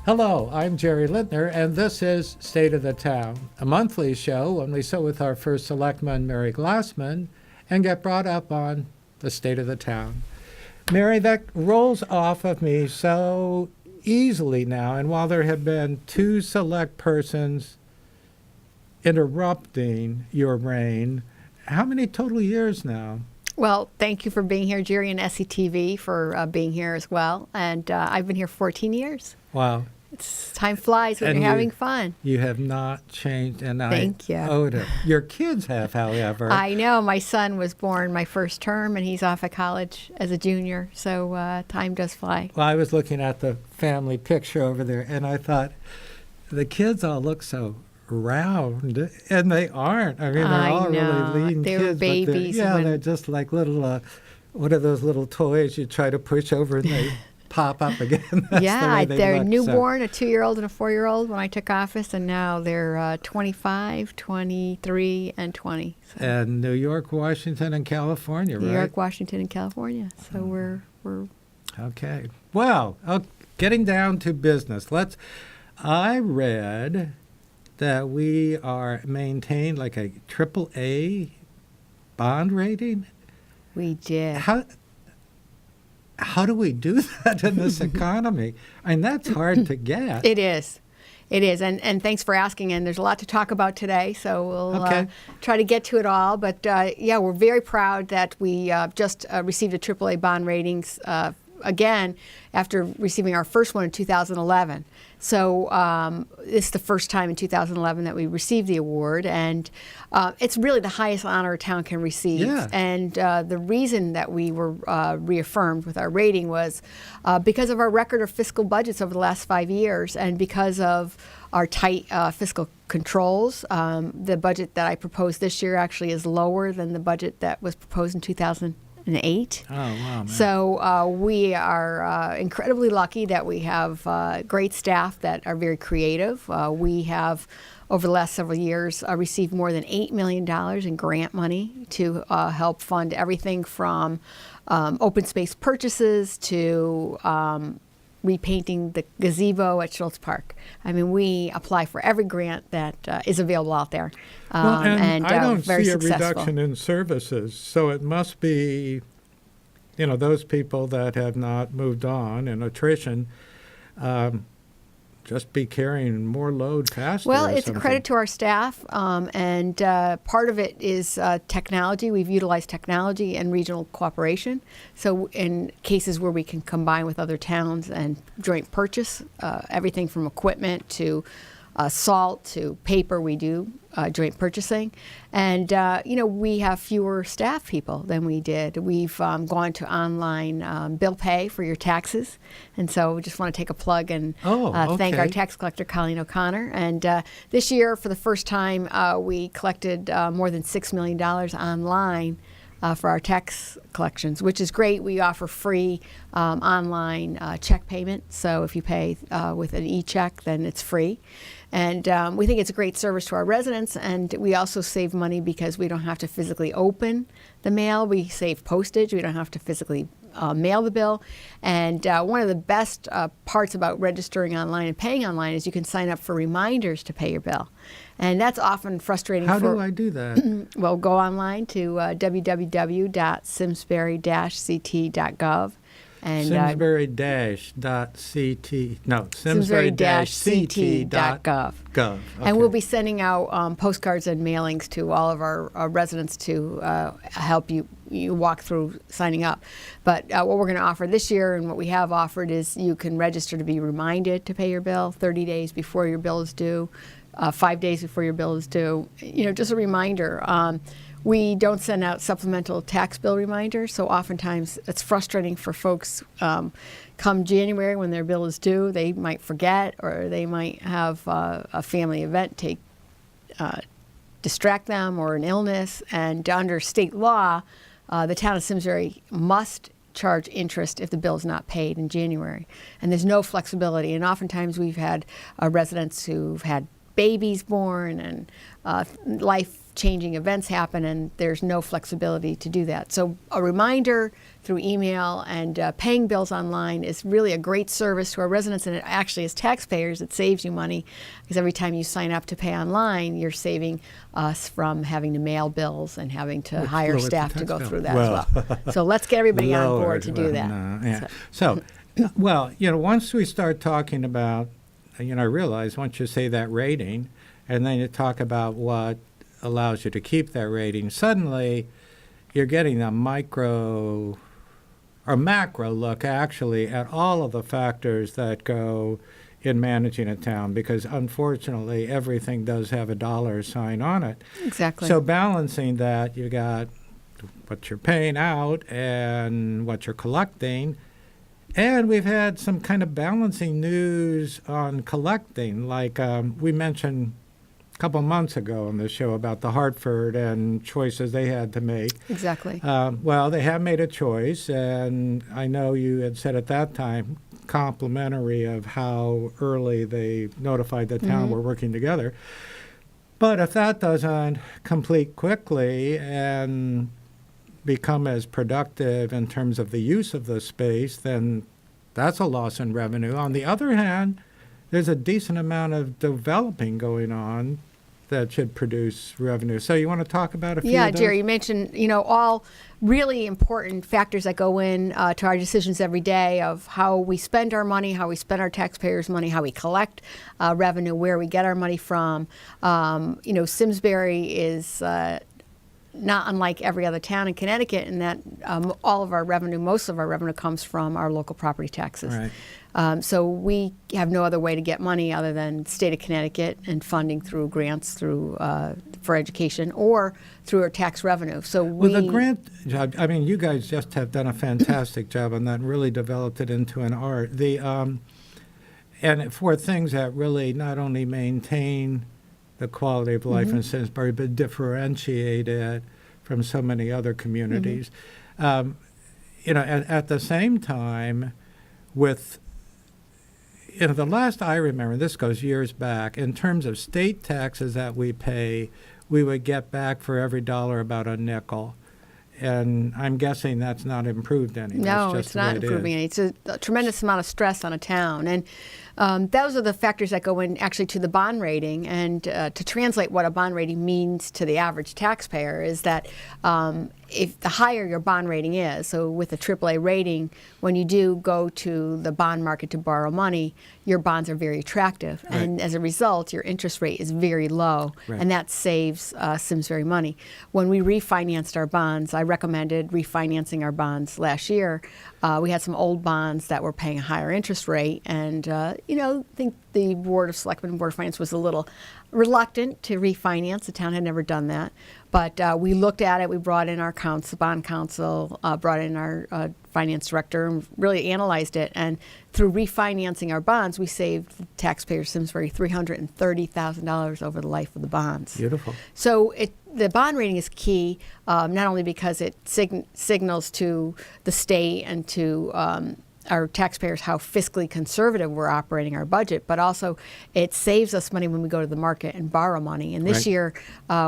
Hello, I'm Jerry Lintner, and this is State of the Town, a monthly show when we sit with our first Selectman, Mary Glassman, and get brought up on the state of the town. Mary, that rolls off of me so easily now, and while there have been two select persons interrupting your reign, how many total years now? Well, thank you for being here, Jerry, and SCTV for being here as well. And I've been here 14 years. Wow. Time flies when you're having fun. You have not changed, and Thank you. owed it. Your kids have, however. I know. My son was born my first term, and he's off at college as a junior, so time does fly. Well, I was looking at the family picture over there, and I thought, the kids all look so round, and they aren't. I mean, they're all really lean they kids. were babies. They're just like little, what are those little toys you try to push over and they pop up again? That's the way they're look, newborn, a 2-year-old and a 4-year-old when I took office, and now they're 25, 23, and 20. So. And New York, Washington, and California, right? New York, Washington, and California. So we're okay. Well, getting down to business. I read that we are maintained like a AAA bond rating. We did. How do we do that in this economy? I mean, that's hard to get. It is. And thanks for asking. And there's a lot to talk about today, so we'll try to get to it all. But we're very proud that we just received a AAA bond ratings again after receiving our first one in 2011. So it's the first time in 2011 that we received the award, and it's really the highest honor a town can receive. Yeah. And the reason that we were reaffirmed with our rating was because of our record of fiscal budgets over the last 5 years, and because of our tight fiscal controls. The budget that I proposed this year actually is lower than the budget that was proposed in 2008. Oh, wow, man. So we are incredibly lucky that we have great staff that are very creative. We have, over the last several years, received more than $8 million in grant money to help fund everything from open space purchases to repainting the gazebo at Schultz Park. I mean, we apply for every grant that is available out there. And I don't very see successful. a reduction in services, so it must be, those people that have not moved on in attrition just be carrying more load faster. Well, it's a credit to our staff, and part of it is technology. We've utilized technology and regional cooperation. So in cases where we can combine with other towns and joint purchase, everything from equipment to salt to paper, we do joint purchasing. And, we have fewer staff people than we did. We've gone to online bill pay for your taxes. And so we just want to take a plug and thank our tax collector, Colleen O'Connor. And this year, for the first time, we collected more than $6 million online for our tax collections, which is great. We offer free online check payment. So if you pay with an e-check, then it's free. And we think it's a great service to our residents, and we also save money because we don't have to physically open the mail. We save postage. We don't have to physically mail the bill. And one of the best parts about registering online and paying online is you can sign up for reminders to pay your bill. And that's often frustrating. How do I do that? Well, go online to www.simsbury-ct.gov. And Simsbury-CT.gov. Okay. And we'll be sending out postcards and mailings to all of our residents to help you walk through signing up. But what we're going to offer this year, and what we have offered, is you can register to be reminded to pay your bill 30 days before your bill is due, 5 days before your bill is due. Just a reminder. We don't send out supplemental tax bill reminders, so oftentimes it's frustrating for folks come January when their bill is due. They might forget, or they might have a family event distract them, or an illness. And under state law, the town of Simsbury must charge interest if the bill is not paid in January. And there's no flexibility. And oftentimes we've had residents who've had babies born and life-changing events happen, and there's no flexibility to do that. So a reminder through email and paying bills online is really a great service to our residents, and it actually, as taxpayers, it saves you money, because every time you sign up to pay online, you're saving us from having to mail bills and having to hire lower the staff to tax go bill. through that Well, as well. So let's get everybody on board Lord, to do well, that. no, yeah. So, well, once we start talking about, I realize once you say that rating, and then you talk about what allows you to keep that rating, suddenly you're getting a micro or macro look, actually, at all of the factors that go in managing a town, because unfortunately everything does have a dollar sign on it. Exactly. So balancing that, you got what you're paying out and what you're collecting. And we've had some kind of balancing news on collecting, like we mentioned a couple months ago on the show about the Hartford and choices they had to make. Exactly. Well, they have made a choice, and I know you had said at that time, complimentary of how early they notified the town we're working together. But if that doesn't complete quickly and become as productive in terms of the use of the space, then that's a loss in revenue. On the other hand, there's a decent amount of developing going on that should produce revenue. So you want to talk about a few Yeah, of those? Jerry, you mentioned, all really important factors that go in to our decisions every day of how we spend our money, how we spend our taxpayers' money, how we collect revenue, where we get our money from. Simsbury is not unlike every other town in Connecticut in that all of our revenue, most of our revenue comes from our local property taxes. Right. So we have no other way to get money other than state of Connecticut and funding through grants through for education or through our tax revenue. So Well, the grant job, I mean, you guys just have done a fantastic job on that and really developed it into an art. And for things that really not only maintain the quality of life in Simsbury, but differentiate it from so many other communities. At the same time, with the last I remember, this goes years back, in terms of state taxes that we pay, we would get back for every dollar about a nickel. And I'm guessing that's not improved any. No, That's just it's the way not it improving is. any. It's a tremendous amount of stress on a town. And those are the factors that go in actually to the bond rating. And to translate what a bond rating means to the average taxpayer is that if the higher your bond rating is, so with a AAA rating, when you do go to the bond market to borrow money, your bonds are very attractive. Right. And as a result, your interest rate is very low. Right. And that saves Simsbury money. When we refinanced our bonds, I recommended refinancing our bonds last year. We had some old bonds that were paying a higher interest rate, and I think the Board of Selectmen, Board of Finance was a little reluctant to refinance. The town had never done that, but we looked at it. We brought in our bond counsel, brought in our finance director, and really analyzed it. And through refinancing our bonds, we saved taxpayers Simsbury $330,000 over the life of the bonds. Beautiful. So the bond rating is key, not only because it signals to the state and to our taxpayers how fiscally conservative we're operating our budget, but also it saves us money when we go to the market and borrow money. And this Right. year,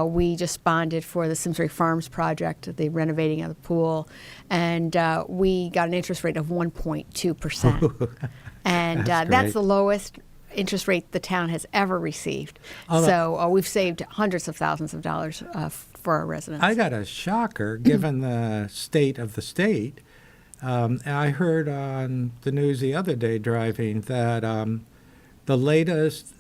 we just bonded for the Simsbury Farms project, the renovating of the pool, and we got an interest rate of 1.2%. And That's that's great. the lowest interest rate the town has ever received. Although- So we've saved hundreds of thousands of dollars for our residents. I got a shocker, given the state of the state. I heard on the news the other day driving that the latest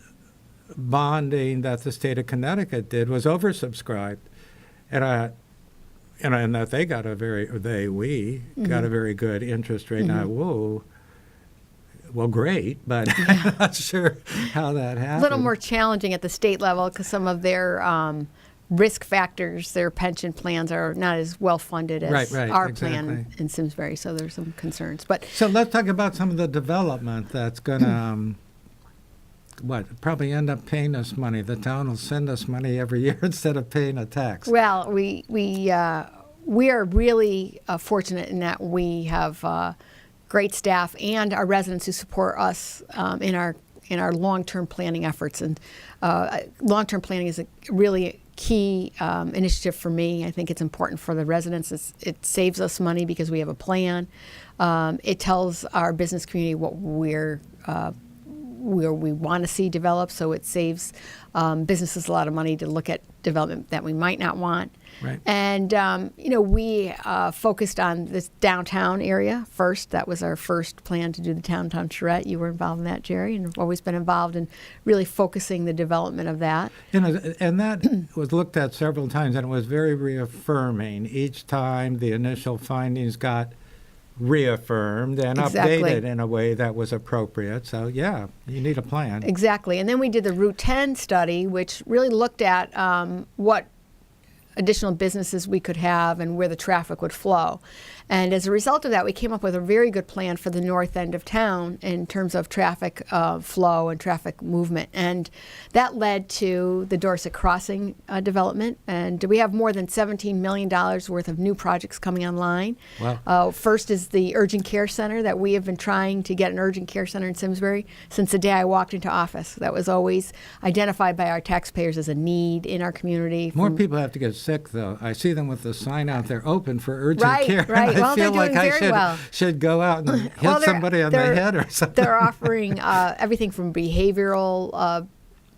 bonding that the state of Connecticut did was oversubscribed, and that they got we got a very good interest rate. Now, whoa. Well, great, but I'm not sure how that happened. A little more challenging at the state level because some of their risk factors, their pension plans are not as well funded as Right, our exactly. plan in Simsbury. So there's some concerns. But So let's talk about some of the development that's going to, probably end up paying us money. The town will send us money every year instead of paying a tax. well, we are really fortunate in that we have great staff and our residents who support us in our long-term planning efforts. And long-term planning is a really key initiative for me. I think it's important for the residents. It saves us money because we have a plan. It tells our business community what where we want to see developed, so it saves businesses a lot of money to look at development that we might not want. Right. And, we focused on this downtown area first. That was our first plan to do the downtown charrette. You were involved in that, Jerry, and have always been involved in really focusing the development of that. And that was looked at several times, and it was very reaffirming. Each time the initial findings got reaffirmed and Exactly. updated in a way that was appropriate. So, yeah, you need a plan. Exactly. And then we did the Route 10 study, which really looked at what additional businesses we could have and where the traffic would flow. And as a result of that, we came up with a very good plan for the north end of town in terms of traffic flow and traffic movement. And that led to the Dorset Crossing development. And we have more than $17 million worth of new projects coming online. Wow. First is the urgent care center that we have been trying to get an urgent care center in Simsbury since the day I walked into office. That was always identified by our taxpayers as a need in our community. More people have to get sick, though. I see them with the sign out there, open for urgent Right, care. right. I Well, feel they're like doing I very well. should go out and hit Well, somebody on the head or something. They're offering everything from behavioral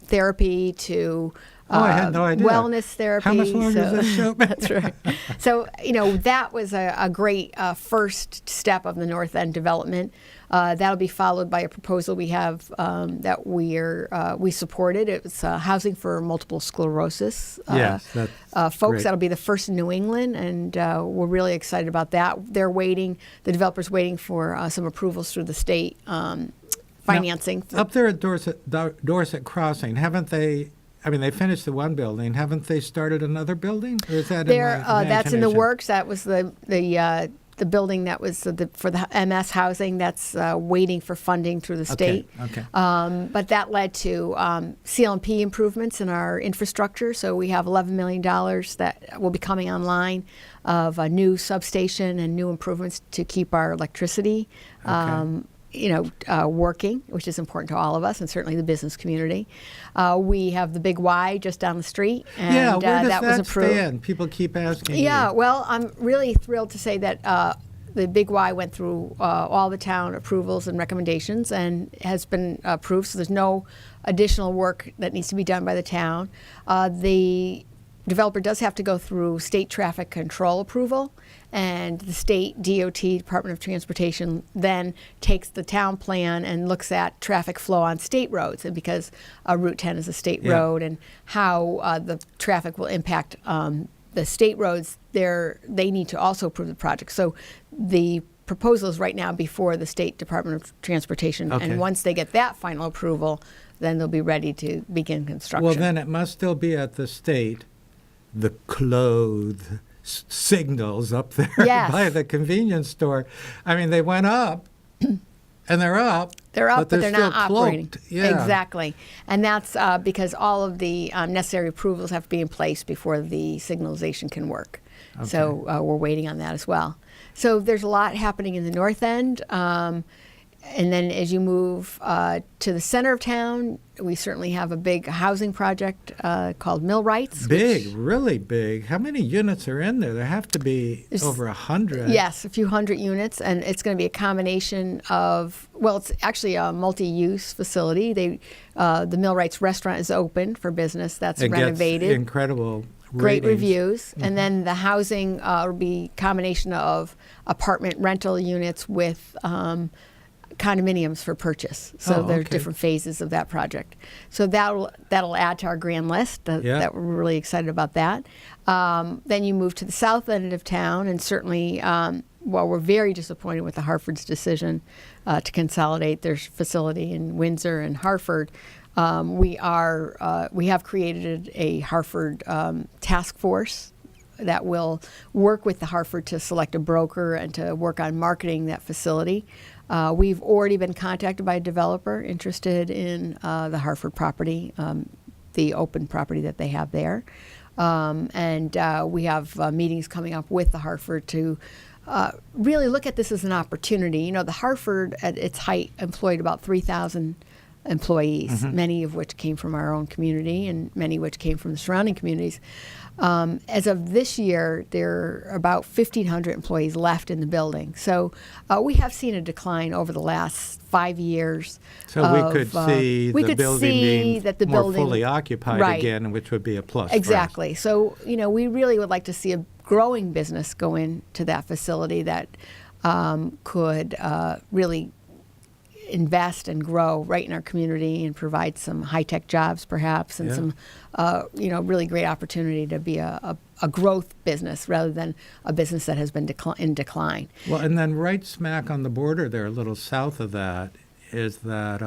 therapy to I had no idea. wellness therapy. How much longer does this show? That's right. So, that was a great first step of the North End development. That'll be followed by a proposal we have that we supported. It was housing for multiple sclerosis Yes, that's folks. great. That'll be the first in New England, and we're really excited about that. They're waiting. The developer's waiting for some approvals through the state financing. Now, up there at Dorset Crossing, haven't they? I mean, they finished the one building. Haven't they started another building? Or is that That's in the imagination? works. That was the building that was for the MS housing. That's waiting for funding through the state. Okay. But that led to CLMP improvements in our infrastructure. So we have $11 million that will be coming online of a new substation and new improvements to keep our electricity working, which is important to all of us and certainly the business community. We have the Big Y just down the street, and Yeah, where does that was approved. stand? People keep asking Yeah, me. well, I'm really thrilled to say that the Big Y went through all the town approvals and recommendations and has been approved, so there's no additional work that needs to be done by the town. The developer does have to go through state traffic control approval, and the state DOT, Department of Transportation, then takes the town plan and looks at traffic flow on state roads. And because Route 10 is a state Yeah. road, and how the traffic will impact the state roads, they need to also approve the project. So the proposal is right now before the State Department of Transportation. Okay. And once they get that final approval, then they'll be ready to begin construction. Well, then it must still be at the state, the clothed signals up there Yes. by the convenience store. I mean, they went up, and they're up. They're up, but they're not still operating. cloaked. Yeah. Exactly. And that's because all of the necessary approvals have to be in place before the signalization can work. So we're waiting on that as well. So there's a lot happening in the north end. And then as you move to the center of town, we certainly have a big housing project called Millwrights. Big, really big. How many units are in there? There have to be over 100. Yes, a few hundred units, and it's going to be a combination of, well, it's actually a multi-use facility. The Millwrights restaurant is open for business. That's It renovated. gets incredible Great ratings. reviews. And then the housing will be a combination of apartment rental units with condominiums for purchase. So Oh, there are okay. different phases of that project. So that'll add to our grand list. That we're really excited about that. Then you move to the south end of town, and certainly, while we're very disappointed with the Hartford's decision to consolidate their facility in Windsor and Hartford, we have created a Hartford task force that will work with the Hartford to select a broker and to work on marketing that facility. We've already been contacted by a developer interested in the Hartford property, the open property that they have there. And we have meetings coming up with the Hartford to really look at this as an opportunity. You know, the Hartford at its height employed about 3,000 employees, many of which came from our own community and many of which came from the surrounding communities. As of this year, there are about 1,500 employees left in the building. So we have seen a decline over the last 5 years. So we could see the building being that the more building, fully occupied right, again, which would be a plus for us. Exactly. So, we really would like to see a growing business go into that facility that could really invest and grow right in our community and provide some high-tech jobs perhaps and some really great opportunity to be a growth business rather than a business that has been in decline. Well, and then right smack on the border there, a little south of that, is that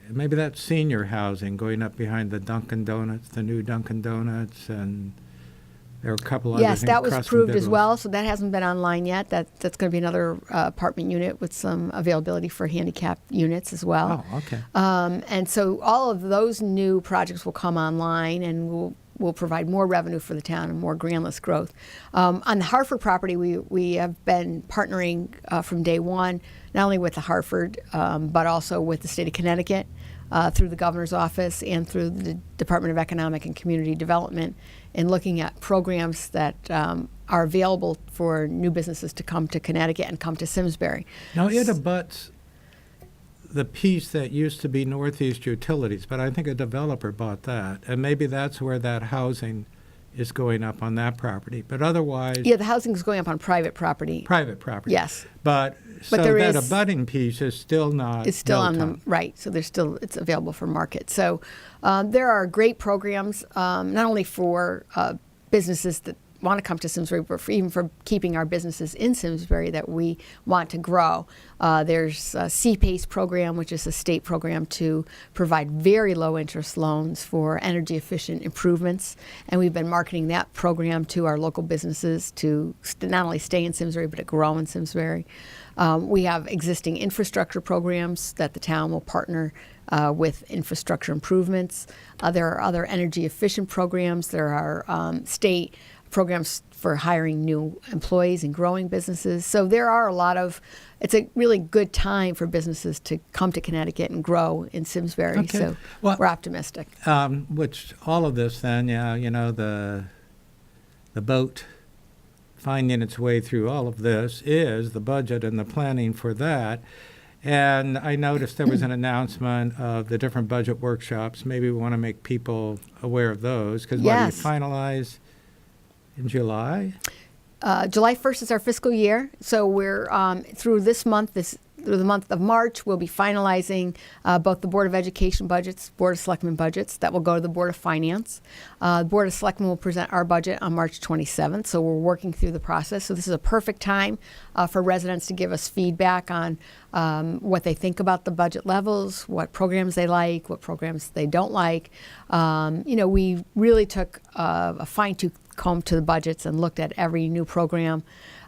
maybe that's senior housing going up behind the Dunkin' Donuts, the new Dunkin' Donuts, and there are a couple others. Yes, that was across from approved as Bidwell's. well, so that hasn't been online yet. That's going to be another apartment unit with some availability for handicap units as well. Oh, okay. And so all of those new projects will come online and will provide more revenue for the town and more grand list growth. On the Hartford property, we have been partnering from day one, not only with the Hartford, but also with the state of Connecticut, through the governor's office and through the Department of Economic and Community Development, in looking at programs that are available for new businesses to come to Connecticut and come to Simsbury. Now, it abuts the piece that used to be Northeast Utilities, but I think a developer bought that, and maybe that's where that housing is going up on that property. But otherwise, Yeah, the housing is going up on private property. private property. Yes. But so there that is- abutting piece is still not It's still built on the right, so it's available for market. So there are great programs, not only for businesses that want to come to Simsbury, but even for keeping our businesses in Simsbury that we want to grow. There's a CPACE program, which is a state program to provide very low interest loans for energy efficient improvements. And we've been marketing that program to our local businesses to not only stay in Simsbury, but to grow in Simsbury. We have existing infrastructure programs that the town will partner with infrastructure improvements. There are other energy efficient programs. There are state programs for hiring new employees and growing businesses. So there are it's a really good time for businesses to come to Connecticut and grow in Simsbury. Okay. So Well, we're optimistic. Which all of this then, the boat finding its way through all of this is the budget and the planning for that. And I noticed there was an announcement of the different budget workshops. Maybe we want to make people aware of those, because Yes. what do you finalize in July? July 1st is our fiscal year, so we're through this month, through the month of March, we'll be finalizing both the Board of Education budgets, Board of Selectmen budgets that will go to the Board of Finance. The Board of Selectmen will present our budget on March 27th, so we're working through the process. So this is a perfect time for residents to give us feedback on what they think about the budget levels, what programs they like, what programs they don't like. We really took a fine-tooth comb to the budgets and looked at every new program.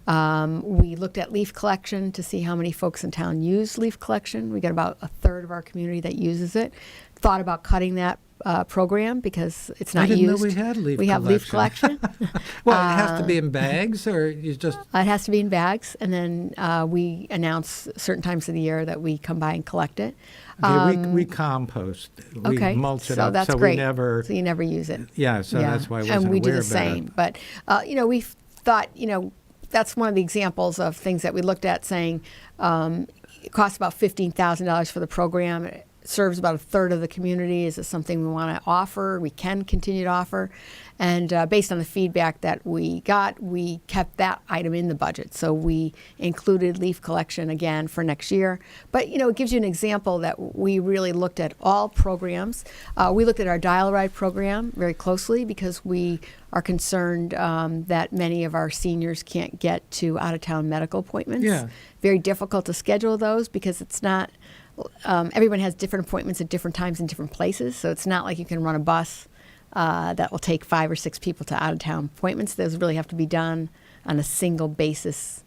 We looked at leaf collection to see how many folks in town use leaf collection. We got about a third of our community that uses it. Thought about cutting that program because it's not I didn't used. know we had leaf We have leaf collection. Well, it has to be in bags, or you just... It has to be in bags, and then we announce certain times of the year that we come by and collect it. Okay, we compost. We Okay, mulch it so up, that's so great. we never... So you never use it. Yeah, so that's why I wasn't and we do aware the of that. same. But we thought, that's one of the examples of things that we looked at, saying it costs about $15,000 for the program. It serves about a third of the community. Is it something we want to offer? We can continue to offer. And based on the feedback that we got, we kept that item in the budget. So we included leaf collection again for next year. But, it gives you an example that we really looked at all programs. We looked at our dial-a-ride program very closely because we are concerned that many of our seniors can't get to out-of-town medical appointments. Yeah. Very difficult to schedule those because it's not, everyone has different appointments at different times in different places. So it's not like you can run a bus that will take 5 or 6 people to out-of-town appointments. Those really have to be done on a single basis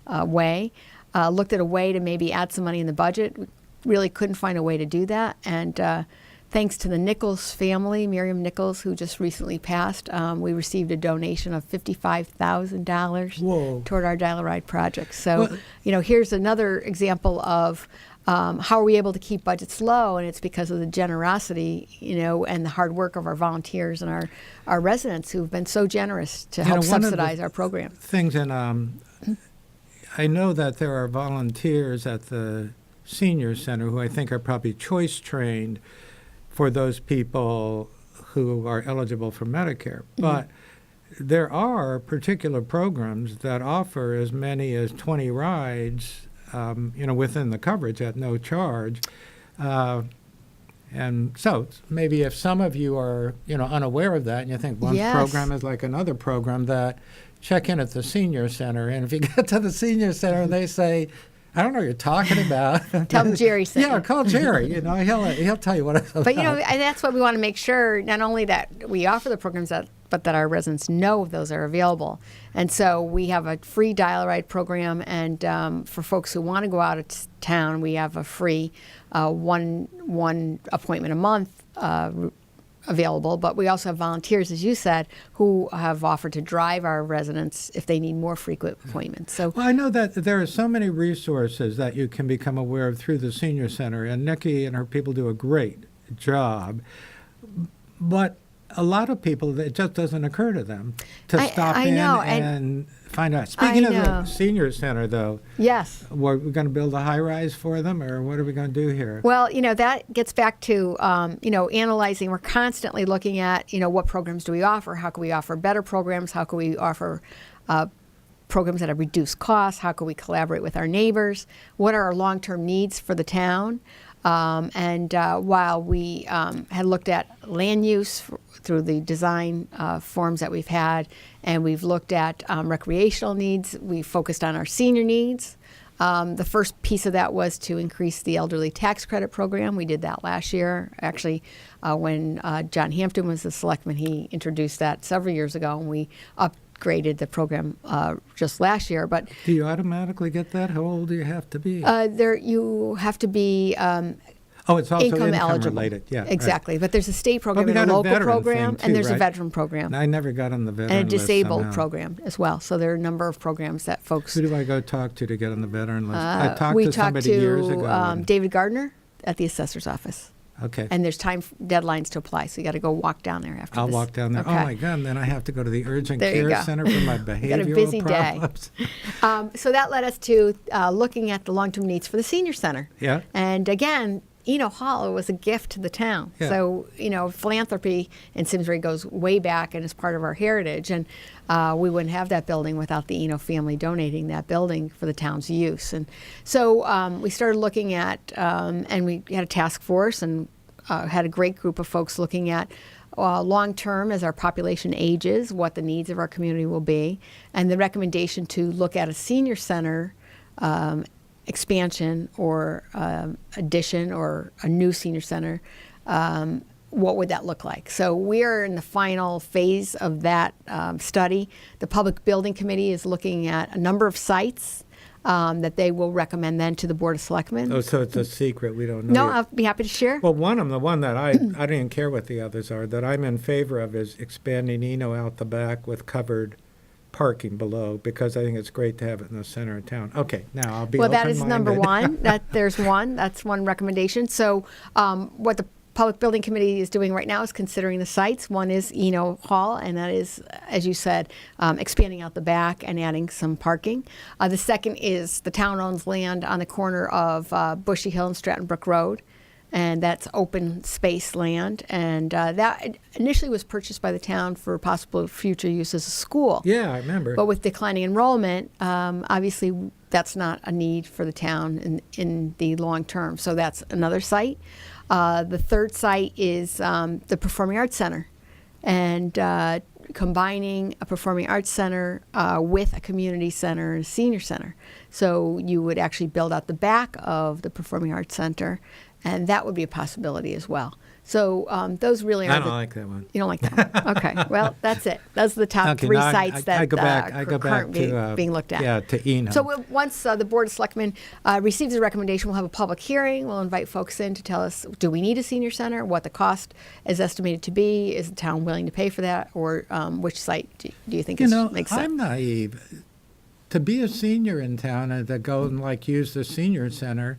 way. Looked at a way to maybe add some money in the budget. We really couldn't find a way to do that. And thanks to the Nichols family, Miriam Nichols, who just recently passed, we received a donation of $55,000 Whoa. toward our dial-a-ride project. So, here's another example of how are we able to keep budgets low? And it's because of the generosity, and the hard work of our volunteers and our residents who've been so generous to help one of the subsidize our program. Things, and I know that there are volunteers at the senior center who I think are probably choice trained for those people who are eligible for Medicare. But there are particular programs that offer as many as 20 rides, within the coverage at no charge. And so maybe if some of you are, unaware of that and you think one Yes. program is like another program, that check in at the senior center. And if you get to the senior center and they say, I don't know what you're talking about. Tell them Jerry sent Yeah, you. call Jerry. He'll tell you what it's about. But, and that's what we want to make sure, not only that we offer the programs, but that our residents know those are available. And so we have a free dial-a-ride program, and for folks who want to go out of town, we have a free one appointment a month available. But we also have volunteers, as you said, who have offered to drive our residents if they need more frequent appointments. So Well, I know that there are so many resources that you can become aware of through the senior center, and Nikki and her people do a great job. But a lot of people, it just doesn't occur to them to stop I in know, and find out. Speaking of know. the senior center, though, yes. we're going to build a high-rise for them, or what are we going to do here? Well, that gets back to, analyzing. We're constantly looking at, what programs do we offer? How can we offer better programs? How can we offer programs at a reduced cost? How can we collaborate with our neighbors? What are our long-term needs for the town? And while we had looked at land use through the design forms that we've had, and we've looked at recreational needs, we focused on our senior needs. The first piece of that was to increase the elderly tax credit program. We did that last year. Actually, when John Hampton was the selectman, he introduced that several years ago, and we upgraded the program just last year. But Do you automatically get that? How old do you have to be? you have to be It's also income income eligible. related. Yeah, right. Exactly. But there's a state program we and a got a local veteran program, thing and too, there's a right? veteran program. I never got on the veteran And a list disabled somehow. program as well. So there are a number of programs that folks. Who do I go talk to get on the veteran list? I talked we to talked somebody years ago. to and- David Gardner at the assessor's office. okay. And there's deadlines to apply, so you got to go walk down there after I'll this. walk down there. Okay. Oh my God! And then I have to go to the urgent There you care go. center for my behavioral busy day. problems. So that led us to looking at the long-term needs for the senior center. Yeah. And again, Hall was a gift to the town. Yeah. So, philanthropy in Simsbury goes way back and is part of our heritage. And we wouldn't have that building without the Eno family donating that building for the town's use. And so we started looking at, and we had a task force and had a great group of folks looking at long term as our population ages, what the needs of our community will be, and the recommendation to look at a senior center expansion or addition or a new senior center. What would that look like? So we're in the final phase of that study. The Public Building Committee is looking at a number of sites that they will recommend then to the Board of Selectmen. Oh, so it's a secret. We don't know. No, yet. I'll be happy to share. Well, the one that I don't even care what the others are, that I'm in favor of is expanding Eno out the back with covered parking below, because I think it's great to have it in the center of town. Okay, now I'll be Well, that is open-minded. number one. That's one recommendation. So what the Public Building Committee is doing right now is considering the sites. One is Eno Hall, and that is, as you said, expanding out the back and adding some parking. The second is the town owns land on the corner of Bushy Hill and Stratton Brook Road, and that's open space land. And that initially was purchased by the town for possible future use as a school. Yeah, I remember. But with declining enrollment, obviously that's not a need for the town in the long term. So that's another site. The third site is the Performing Arts Center, and combining a Performing Arts Center with a community center and a senior center. So you would actually build out the back of the Performing Arts Center, and that would be a possibility as well. So those really are I don't like that one. You don't like that one? Okay. Well, that's it. Those are the top Okay, three now sites that I go back are to being looked at. Yeah, to Eno. So once the Board of Selectmen receives a recommendation, we'll have a public hearing. We'll invite folks in to tell us, do we need a senior center? What the cost is estimated to be? Is the town willing to pay for that? Or which site do you think makes sense? I'm naive. To be a senior in town and to go and use the senior center,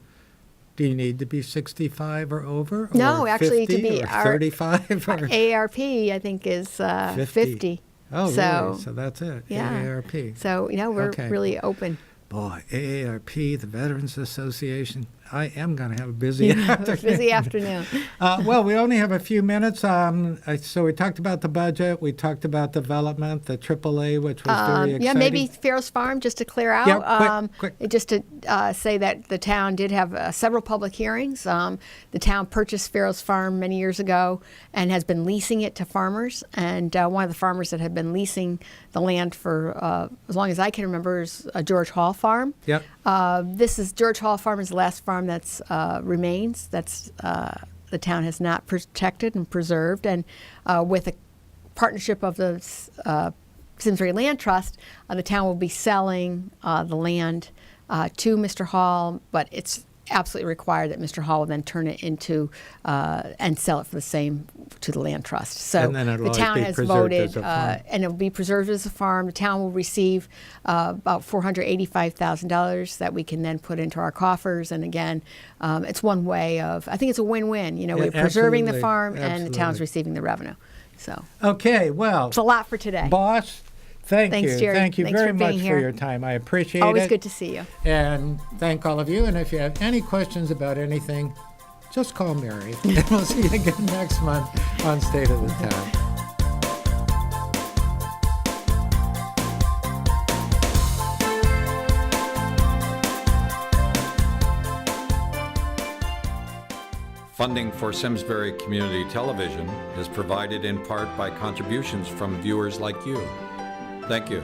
Do you need to be 65 or over? No, or actually, to 50 be or our- 35 or AARP, I think, is 50. Oh, So, really? So that's it. yeah. AARP. So, we're Okay. really open. Boy, AARP, the Veterans Association. I am going to have a busy afternoon. Busy afternoon. Well, we only have a few minutes. So we talked about the budget. We talked about development, the AAA, which was very exciting. Yeah, maybe Farrell's Farm, just to clear out. Yeah, quick. Just to say that the town did have several public hearings. The town purchased Farrell's Farm many years ago and has been leasing it to farmers. And one of the farmers that had been leasing the land for as long as I can remember is George Hall Farm. Yep. This is George Hall Farm is the last farm that's remains. That's the town has not protected and preserved, and with a partnership of the Simsbury Land Trust, the town will be selling the land to Mr. Hall, but it's absolutely required that Mr. Hall will then turn it into and sell it for the same to the land trust. So And then it'll the always town be has preserved voted, as a farm. and it will be preserved as a farm. The town will receive about $485,000 that we can then put into our coffers. And again, it's one way of, I think it's a win-win. We're preserving the absolutely, farm and the town's absolutely. receiving the revenue. So Okay, well, it's a lot for today. boss, thank Thanks, you. Jerry. Thank you Thanks very for being much here. for your time. I appreciate Always it. good to see you. And thank all of you. And if you have any questions about anything, just call Mary. And we'll see you again next month on State of the Town. Funding for Simsbury Community Television is provided in part by contributions from viewers like you. Thank you.